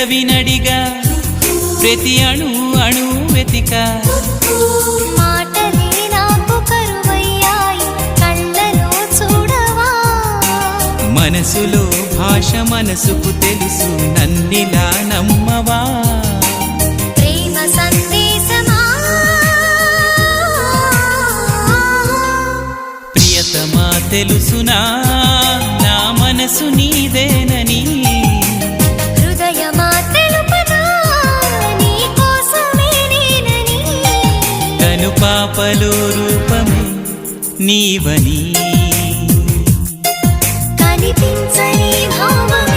పెదవినడిగా ప్రతి అణు అణు వెతిక మాటలే నాకు కరువయ్యాయి కళ్ళలో చూడవా మనసులో భాష మనసుకు తెలుసు నన్నిలా నమ్మవా ప్రేమ సందేశమా ప్రియతమా తెలుసునా నా మనసు నీదేనని హృదయమా తెలుపనా నీ కోసమే నేనని కను పాపలో రూపమే నీవని కనిపించని భావమే